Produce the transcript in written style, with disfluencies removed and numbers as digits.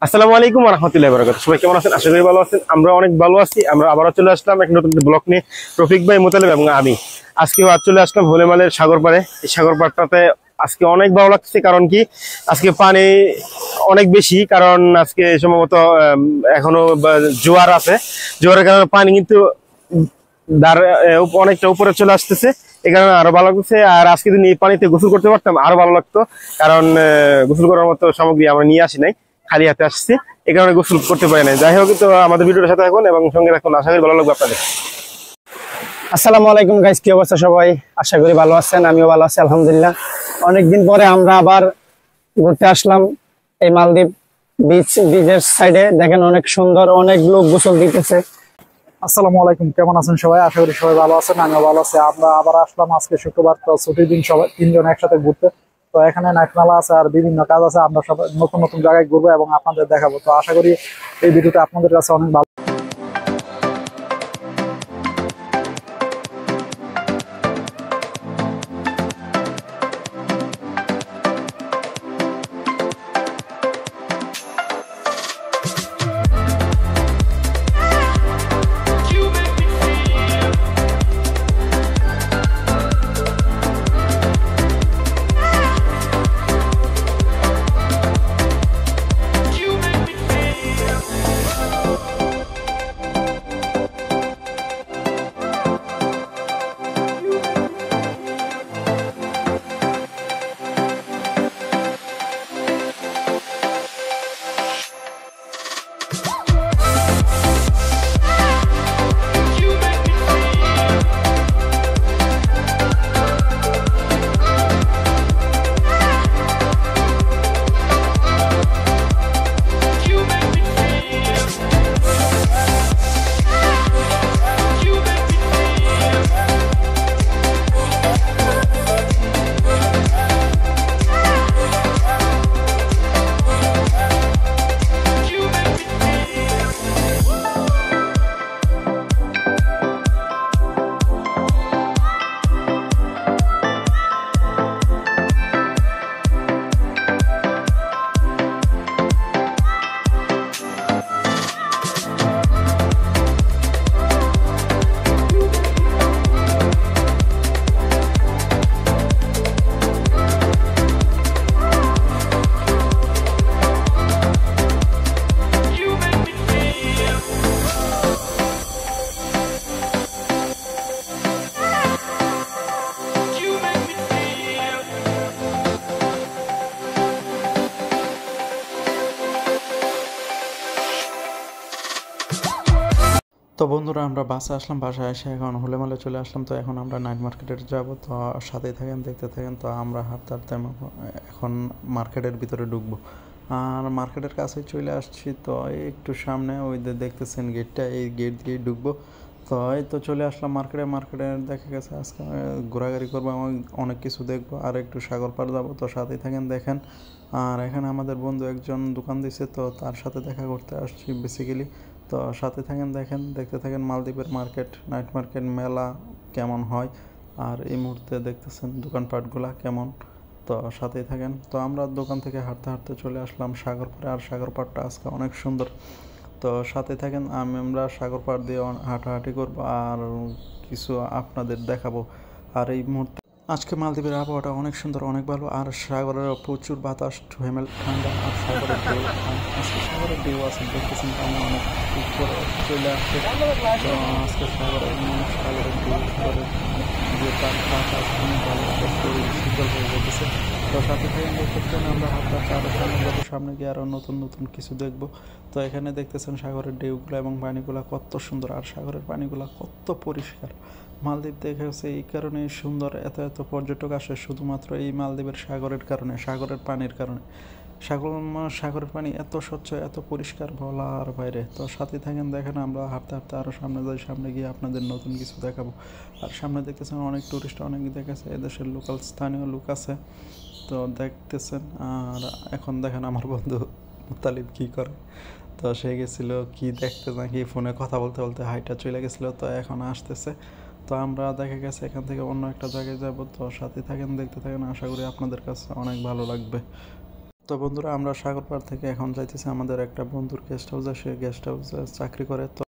আসসালামু আলাইকুম ওয়া রাহমাতুল্লাহি ওয়া বারাকাতুহু। সবাই কেমন আছেন? আশা করি ভালো আছেন। আমরা অনেক ভালো আছি। আমরা আবারও চলে আসলাম এক নতুন ব্লগ নিয়ে। রফিক ভাই, মোতালেব এবং আমি আজকে চলে আসলাম হোলেমালের সাগর পাড়ে। এই সাগর পাড়টাতে আজকে অনেক ভালো লাগছে। কারণ কি, আজকে পানি অনেক বেশি। কারণ আজকে সম্ভবত এখনো জোয়ার আছে। জোয়ারের কারণে পানি কিন্তু অনেকটা উপরে চলে আসতেছে। এই কারণে আরো ভালো লাগতেছে। আর আজকে যদি এই পানিতে গোসল করতে পারতাম আরো ভালো লাগতো। কারণ গোসল করার মতো সামগ্রী আমরা নিয়ে আসি নাই, খালি হাতে আসছি। এই কারণে গোসল করতে পারি নাই। যাই হোক, তো আমাদের ভিডিওর সাথে থাকুন এবং সঙ্গে রাখুন। আশা করি ভালো লাগবে আপনাদের। আসসালামু আলাইকুম গাইস, কি অবস্থা সবাই? আশা করি ভালো আছেন, আমিও ভালো আছি আলহামদুলিল্লাহ। অনেকদিন পরে আমরা আবার ঘুরতে আসলাম এই মালদ্বীপ বিচের সাইডে। দেখেন অনেক সুন্দর, অনেক লোক গোসল দিতেছে। আসসালামু আলাইকুম, কেমন আছেন সবাই? আশা করি সবাই ভালো আছেন, আমিও ভালো আছি। আমরা আবার আসলাম আজকে শুক্রবার, তো ছুটির দিন, সবাই তিনজন একসাথে ঘুরতে। তো এখানে নাইট মেলা আছে আর বিভিন্ন কাজ আছে। আমরা সবাই নতুন নতুন জায়গায় ঘুরবো এবং আপনাদের দেখাবো। তো আশা করি এই ভিডিওটা আপনাদের কাছে অনেক ভালো। তো বন্ধুরা, আমরা বাসে আসলাম, বাসায় এসে এখন হোলেমালে চলে আসলাম। তো এখন আমরা নাইট মার্কেটে যাব। তো সাথেই থাকেন, দেখতে থাকেন। তো আমরা হাঁটতে হাঁটতে এখন মার্কেটের ভিতরে ঢুকবো। আর মার্কেটের কাছে চলে আসছি। তো একটু সামনে ওই যে দেখতেছেন গেটটা, এই গেট দিয়ে ঢুকবো। তো এই তো চলে আসলাম মার্কেটে দেখা গেছে আজকে ঘোরাঘুরি করবো, আমি অনেক কিছু দেখবো আর একটু সাগর পাড় যাবো। তো সাথেই থাকেন, দেখেন। আর এখানে আমাদের বন্ধু একজন দোকান দিছে, তো তার সাথে দেখা করতে আসছি বেসিক্যালি। তো সাথে থাকেন, দেখেন, দেখতে থাকেন মালদ্বীপের মার্কেট, নাইট মার্কেট মেলা কেমন হয়। আর এই মুহূর্তে দেখতেছেন দোকানপাটগুলা কেমন। তো সাথেই থাকেন। তো আমরা দোকান থেকে হাঁটতে হাঁটতে চলে আসলাম সাগর পাড়ে। আর সাগর পাড়টা আজকে অনেক সুন্দর। তো সাথে থাকেন, আমরা সাগর পাড় দিয়ে হাঁটাহাঁটি করবো আর কিছু আপনাদের দেখাবো। আর এই মুহূর্তে আজকে মালদ্বীপের আবহাওয়াটা অনেক সুন্দর, অনেক ভালো। আর সাগরের প্রচুর বাতাস, হেমেল ঠান্ডা। আর সাগরের ঢেউ, আজকে সাগরের ঢেউ আছে, দেখতেছেন পানি অনেক উপরে চলে আসছে। তো আজকে সাগরের ঢেউ, সাগরের যে তার বাতাস অনেক ভালো, শরীর শীতল হয়ে যেতেছে। তো সাথে থেকে দেখতেছেন আমরা হাঁটতে আরও সামনে যাবো, সামনে গিয়ে আরও নতুন নতুন কিছু দেখবো। তো এখানে দেখতেছেন সাগরের ঢেউগুলো এবং পানিগুলো কত সুন্দর, আর সাগরের পানিগুলো কত পরিষ্কার। মালদ্বীপ দেখে হচ্ছে এই কারণে সুন্দর, এত এত পর্যটক আসে শুধুমাত্র এই মালদ্বীপের সাগরের কারণে, সাগরের পানির কারণে। সাগরের পানি এত স্বচ্ছ, এত পরিষ্কার, বলার বাইরে। তো সাথে থাকেন, দেখেন আমরা হাঁটতে হাঁটতে আরও সামনে যাই, সামনে গিয়ে আপনাদের নতুন কিছু দেখাবো। আর সামনে দেখতেছেন অনেক টুরিস্ট, অনেক দেখেছে, এদেশের লোকাল স্থানীয় লোক আছে, তো দেখতেছেন। আর এখন দেখেন আমার বন্ধু মুতালিব কী করে। তো সে গেছিলো কি দেখতে নাকি, ফোনে কথা বলতে বলতে হাইটা চলে গেছিলো। তো এখন আসতেছে। তো আমরা দেখা গেছে এখান থেকে অন্য একটা জায়গায় যাব। তো সাথে থাকেন, দেখতে থাকেন, আশা করি আপনাদের কাছে অনেক ভালো লাগবে। তো বন্ধুরা আমরা সাগরপাড় থেকে এখন যাইতেছি আমাদের একটা বন্ধুর গেস্ট হাউসে, সে গেস্ট হাউসে চাকরি করে। তো